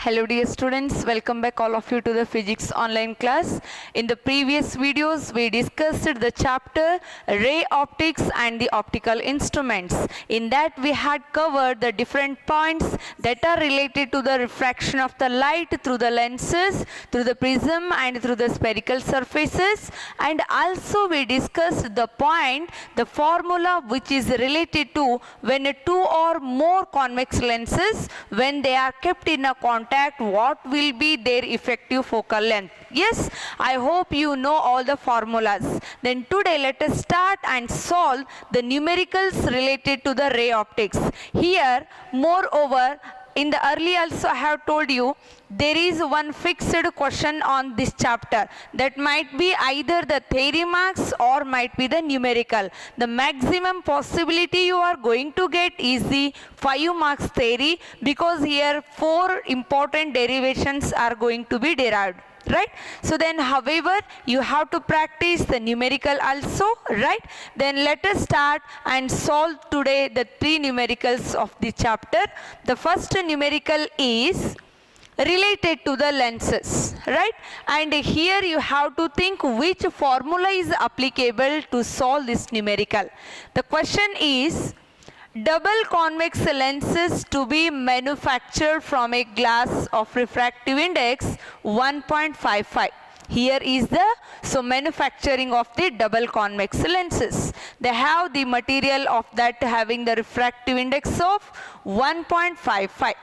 Hello dear students, welcome back all of you to the physics online class. In the previous videos we discussed the chapter ray optics and the optical instruments. In that we had covered the different points that are related to the refraction of the light through the lenses, through the prism and through the spherical surfaces, and also we discussed the point, the formula which is related to when two or more convex lenses, when they are kept in a contact, what will be their effective focal length. Yes, I hope you know all the formulas. Then today let us start and solve the numericals related to the ray optics. Here, moreover, in the early also I have told you there is one fixed question on this chapter that might be either the theory marks or might be the numerical. The maximum possibility you are going to get is the 5 marks theory, because here 4 important derivations are going to be derived. Right? So then however you have to practice the numerical also, right? Then let us start and solve today the 3 numericals of the chapter. The first numerical is related to the lenses, right? And here you have to think which formula is applicable to solve this numerical. The question is, double convex lenses to be manufactured from a glass of refractive index 1.55. Here is the manufacturing of the double convex lenses. They have the material of that having the refractive index of 1.55.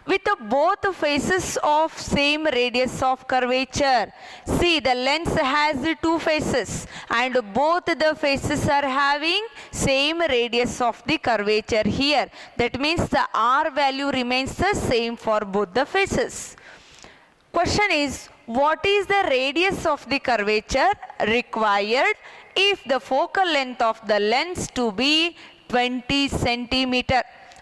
with both faces of same radius of curvature. See, the lens has 2 faces and both the faces are having same radius of the curvature here. That means the R value remains the same for both the faces. Question is, what is the radius of the curvature required if the focal length of the lens to be 20 centimeter?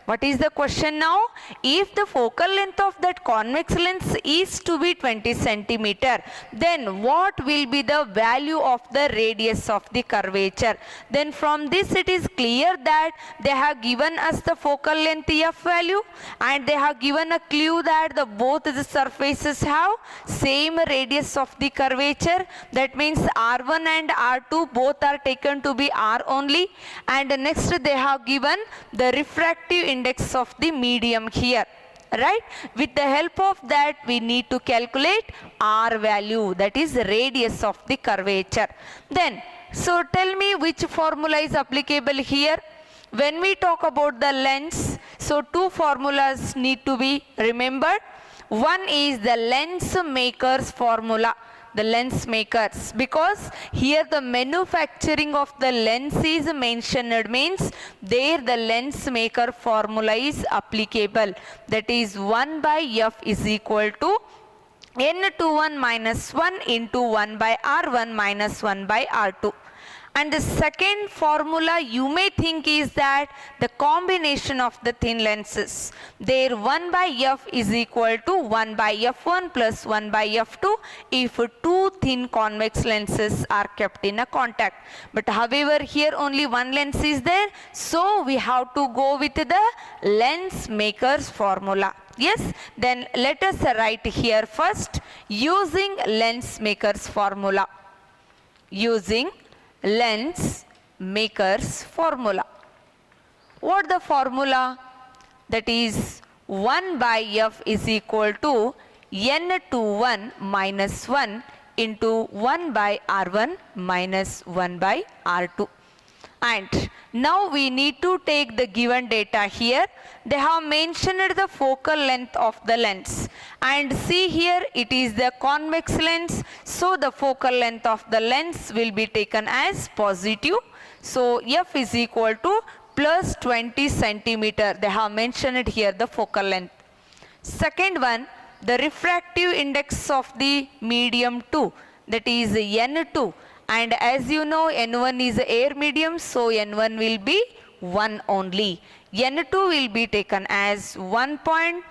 What is the question now? If the focal length of that convex lens is to be 20 centimeter, then what will be the value of the radius of the curvature? Then from this it is clear that they have given us the focal length f value and they have given a clue that both the surfaces have same radius of the curvature. That means R1 and R2 both are taken to be R only, and next they have given the refractive index of the medium here, right? With the help of that we need to calculate R value, that is radius of the curvature. Then so tell me which formula is applicable here. When we talk about the lens, so 2 formulas need to be remembered. One is the lens maker's formula. The lens makers, because here the manufacturing of the lens is mentioned, means there the lens maker formula is applicable. That is 1 by f is equal to n21 minus 1 into 1 by r1 minus 1 by r2. And the second formula you may think is that the combination of the thin lenses. There 1 by f is equal to 1 by f1 plus 1 by f2 if 2 thin convex lenses are kept in a contact. But however here only one lens is there, so we have to go with the lens maker's formula. Yes, then let us write here first using lens maker's formula. Using lens maker's formula. What the formula? That is 1 by f is equal to n21 minus 1 into 1 by r1 minus 1 by r2. And now we need to take the given data here. They have mentioned the focal length of the lens, and see here it is the convex lens, so the focal length of the lens will be taken as positive. So f is equal to plus 20 centimeter. They have mentioned here the focal length. Second one, the refractive index of the medium 2, that is n2. And as you know, n1 is air medium, so n1 will be 1 only. n2 will be taken as 55.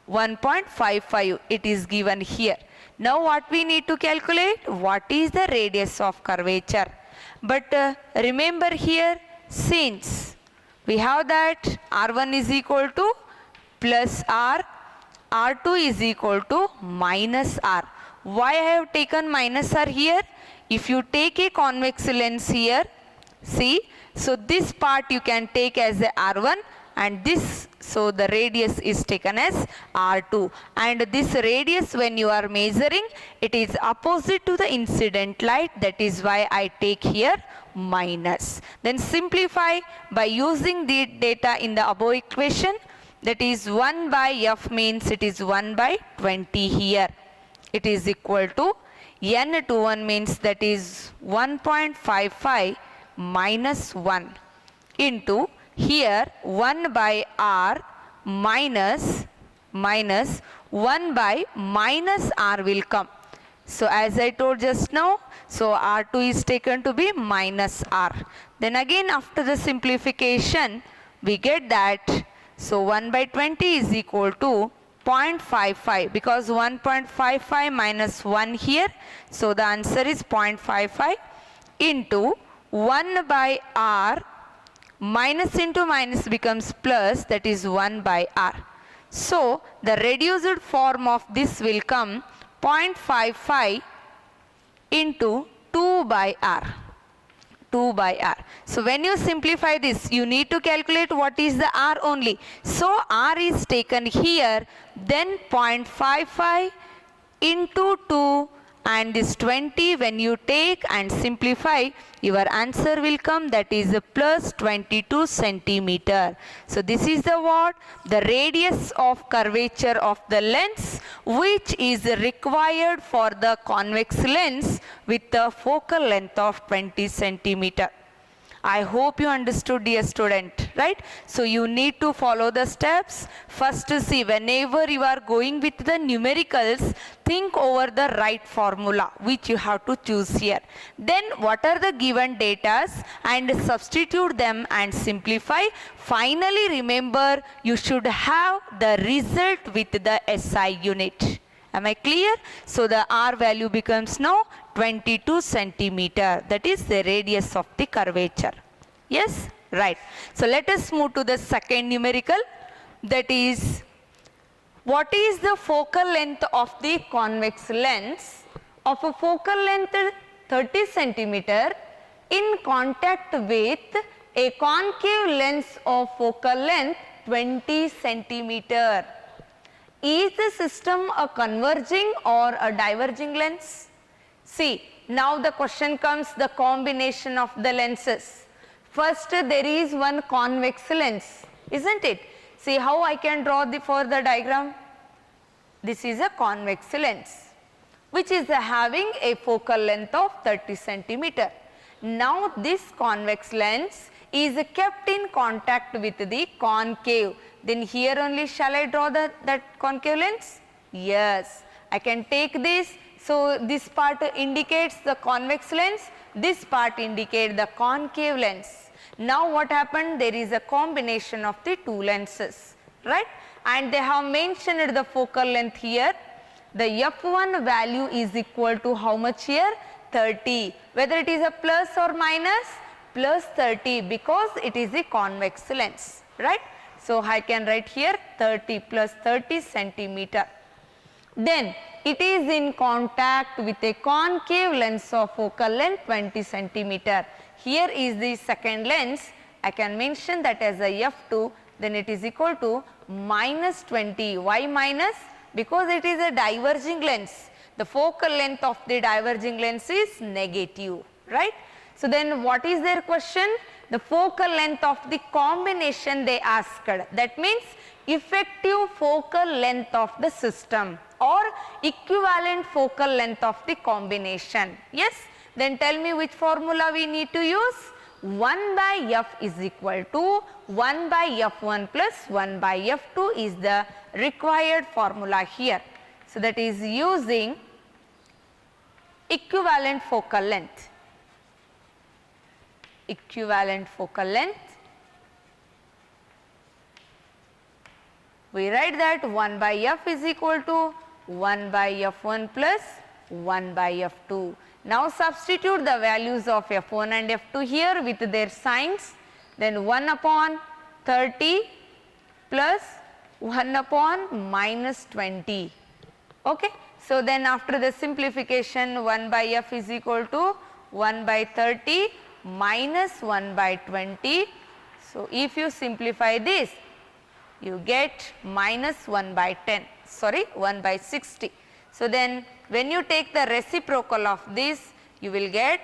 1.55 it is given here. Now what we need to calculate? What is the radius of curvature? But remember here, since we have that R1 is equal to plus R, R2 is equal to minus R. Why I have taken minus R here? If you take a convex lens here, see, so this part you can take as a R1 and this, so the radius is taken as R2, and this radius when you are measuring, it is opposite to the incident light, that is why I take here minus. Then simplify by using the data in the above equation, that is 1 by F means it is 1 by 20 here. It is equal to N to 1 means that is 1.55 minus 1 into here 1 by R minus 1 by minus R will come. So as I told just now, so R2 is taken to be minus R. Then again after the simplification, we get that, so 1 by 20 is equal to 0.55 because 1.55 minus 1 here, so the answer is 0.55 into 1 by R, minus into minus becomes plus, that is 1 by R. So the reduced form of this will come 0.55 into 2 by R. 2 by R. So when you simplify this, you need to calculate what is the R only. So R is taken here, then 0.55 into 2 and this 20 when you take and simplify, your answer will come, that is plus 22 centimeter. So this is the what? The radius of curvature of the lens which is required for the convex lens with a focal length of 20 centimeter. I hope you understood, dear student, right? So you need to follow the steps. First to see, whenever you are going with the numericals, think over the right formula which you have to choose here. Then what are the given datas and substitute them and simplify. Finally remember, you should have the result with the SI unit. Am I clear? So the R value becomes now 22 centimeter. That is the radius of the curvature. Yes? Right. So let us move to the second numerical. That is, what is the focal length of the convex lens of a focal length 30 centimeter in contact with a concave lens of focal length 20 centimeter? Is the system a converging or a diverging lens? See, now the question comes, the combination of the lenses. First there is one convex lens, isn't it? See how I can draw for the diagram. This is a convex lens which is having a focal length of 30 centimeter. Now this convex lens is kept in contact with the concave. Then here only shall I draw that concave lens? Yes, I can take this. So this part indicates the convex lens, this part indicates the concave lens. Now what happened? There is a combination of the two lenses, right? And they have mentioned the focal length here. The F1 value is equal to how much here? 30. Whether it is a plus or minus? Plus 30 because it is a convex lens, right? So I can write here 30 plus 30 centimeter. Then it is in contact with a concave lens of focal length 20 centimeter. Here is the second lens. I can mention that as a F2, then it is equal to minus 20. Why minus? Because it is a diverging lens. The focal length of the diverging lens is negative, right? So then what is their question? The focal length of the combination they asked. That means effective focal length of the system or equivalent focal length of the combination. Yes? Then tell me which formula we need to use. 1 by F is equal to 1 by F1 plus 1 by F2 is the required formula here. So that is using equivalent focal length. Equivalent focal length. We write that 1 by F is equal to 1 by F1 plus 1 by F2. Now substitute the values of F1 and F2 here with their signs. Then 1 upon 30 plus 1 upon minus 20. Okay. So, then after the simplification 1 by f is equal to 1 by 30 minus 1 by 20. So, if you simplify this, you get minus 1 by 10, sorry 1 by 60. So, then when you take the reciprocal of this, you will get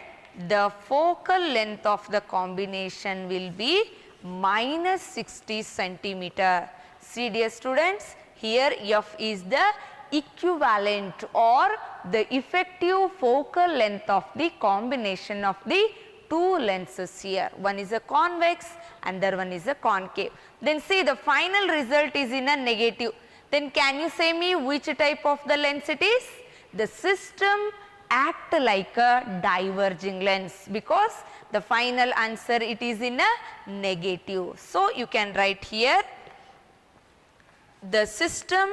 the focal length of the combination will be minus 60 centimeter. See dear students, here f is the equivalent or the effective focal length of the combination of the two lenses here. One is a convex, another one is a concave. Then see the final result is in a negative. Then can you say me which type of the lens it is? The system act like a diverging lens, because the final answer it is in a negative. So, you can write here the system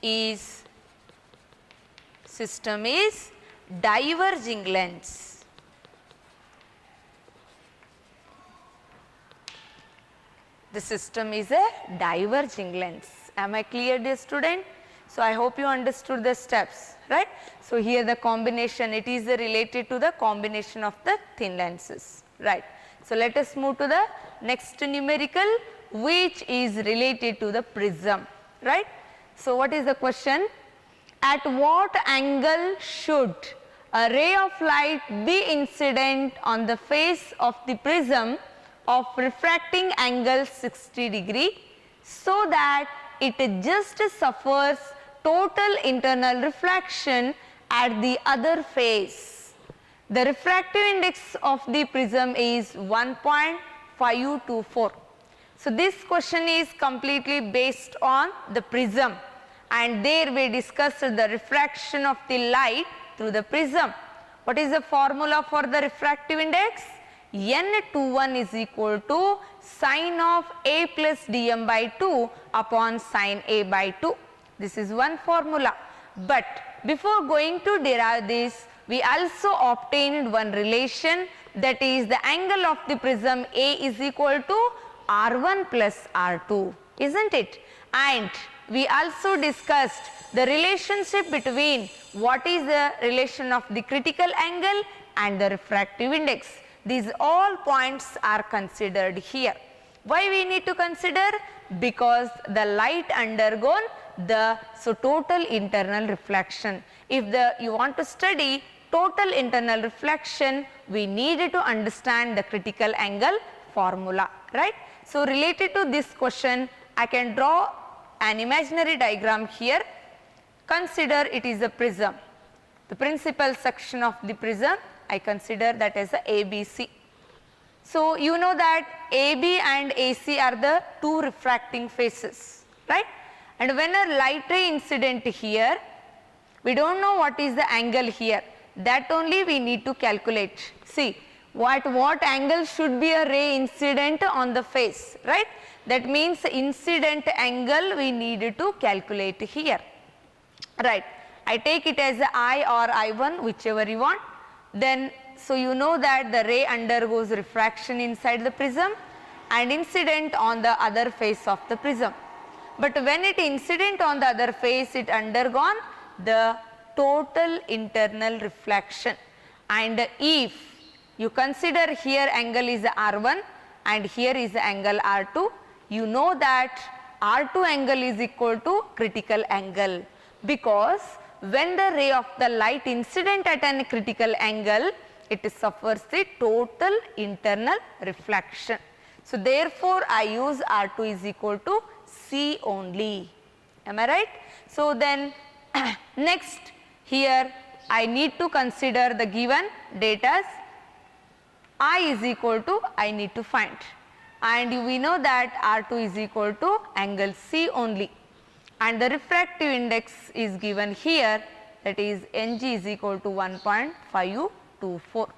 is diverging lens. The system is a diverging lens. Am I clear dear student? So, I hope you understood the steps, right. So, here the combination it is related to the combination of the thin lenses, right. So, let us move to the next numerical which is related to the prism, right. So, what is the question? At what angle should a ray of light be incident on the face of the prism of refracting angle 60 degree, so that it just suffers total internal reflection at the other face? The refractive index of the prism is 1.524. So, this question is completely based on the prism, and there we discussed the refraction of the light through the prism. What is the formula for the refractive index? N21 is equal to sine of A plus dm by 2 upon sine A by 2. This is one formula. But before going to derive this, we also obtained one relation, that is the angle of the prism A is equal to R1 plus R2, isn't it? And we also discussed the relationship between what is the relation of the critical angle and the refractive index. These all points are considered here. Why we need to consider? Because the light undergone the total internal reflection. If you want to study total internal reflection, we need to understand the critical angle formula, right. So, related to this question, I can draw an imaginary diagram here. Consider it is a prism. The principal section of the prism, I consider that as a ABC. So, you know that AB and AC are the two refracting faces, right. And when a light ray incident here, we do not know what is the angle here, that only we need to calculate. See, what angle should be a ray incident on the face, right. That means incident angle we need to calculate here, right. I take it as I or I1, whichever you want. Then, so you know that the ray undergoes refraction inside the prism and incident on the other face of the prism. But when it incident on the other face, it undergone the total internal reflection. And if you consider here angle is R1 and here is angle R2, you know that R2 angle is equal to critical angle, because when the ray of the light incident at a critical angle, it suffers the total internal reflection. So, therefore, I use R2 is equal to C only. Am I right? So, then next here I need to consider the given data. I is equal to I need to find, and we know that R2 is equal to angle C only, and the refractive index is given here, that is Ng is equal to 1.524,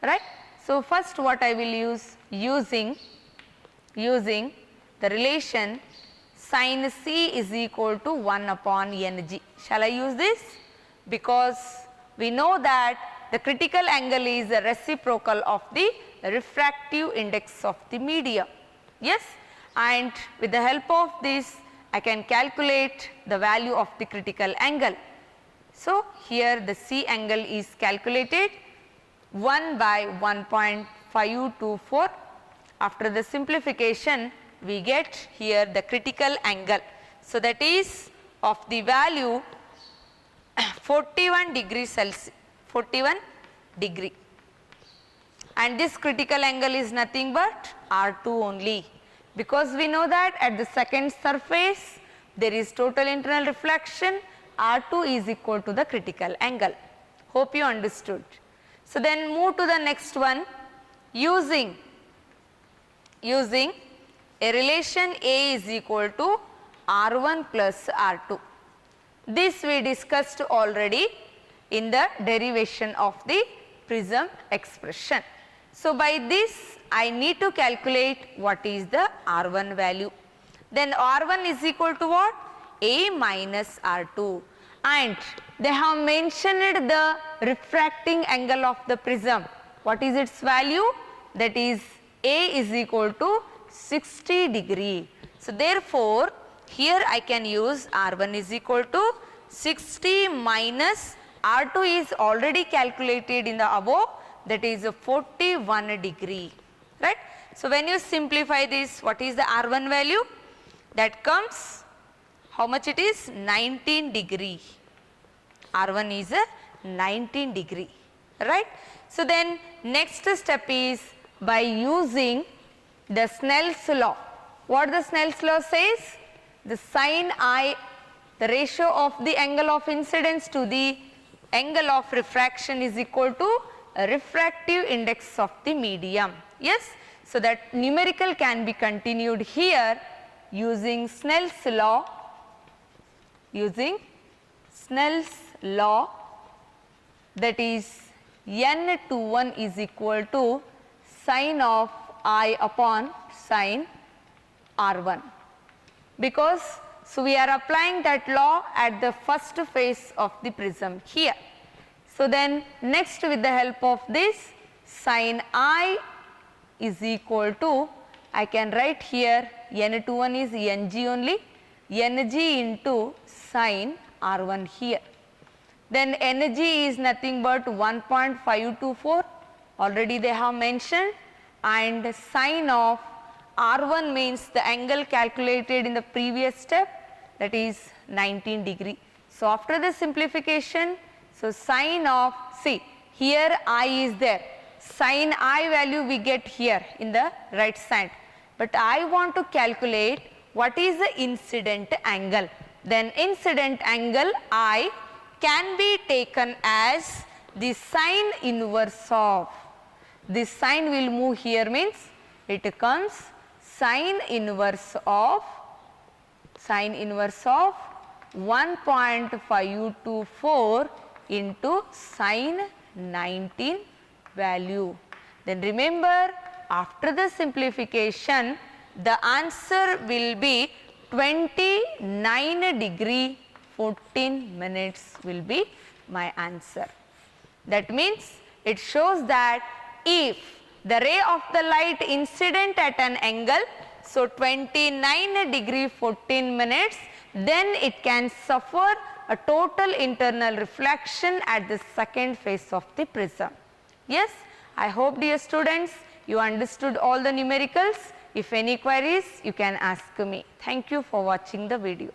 right. So, first what I will use, using the relation sin C is equal to 1 upon Ng. Shall I use this? Because we know that the critical angle is a reciprocal of the refractive index of the medium. Yes, and with the help of this I can calculate the value of the critical angle. So, here the C angle is calculated 1 by 1.524. After the simplification we get here the critical angle. So, that is of the value 41 degree Celsius, 41 degree, and this critical angle is nothing but R2 only, because we know that at the second surface there is total internal reflection. R2 is equal to the critical angle. Hope you understood. So, then move to the next one using a relation A is equal to R1 plus R2. This we discussed already in the derivation of the prism expression. So, by this I need to calculate what is the R1 value. Then R1 is equal to what? A minus R2, and they have mentioned the refracting angle of the prism. What is its value? That is A is equal to 60 degree. So, therefore, here I can use R1 is equal to 60 minus R2 is already calculated in the above, that is 41 degree, right. So, when you simplify this, what is the R1 value? That comes, how much it is? 19 degree. R1 is a 19 degree, right. So, then next step is by using the Snell's law. What the Snell's law says? The sin I, the ratio of the angle of incidence to the angle of refraction is equal to a refractive index of the medium. Yes. So, that numerical can be continued here using Snell's law, that is N21 is equal to sin of I upon sin R1, because so we are applying that law at the first face of the prism here. So, then next with the help of this sin I is equal to, I can write here N21 is Ng only, Ng into sin R1 here. Then Ng is nothing but 1.524, already they have mentioned, and sin of R1 means the angle calculated in the previous step, that is 19 degree. So, after the simplification, so sin of, see here I is there, sin I value we get here in the right side, but I want to calculate what is the incident angle. Then incident angle I can be taken as the sine inverse of, this sign will move here, means it comes sine inverse of 1.524 into sine 19 value. Then remember, after the simplification the answer will be 29 degree 14 minutes will be my answer. That means it shows that if the ray of the light incident at an angle, so 29 degree 14 minutes, then it can suffer a total internal reflection at the second face of the prism. Yes, I hope dear students you understood all the numericals. If any queries you can ask me. Thank you for watching the video.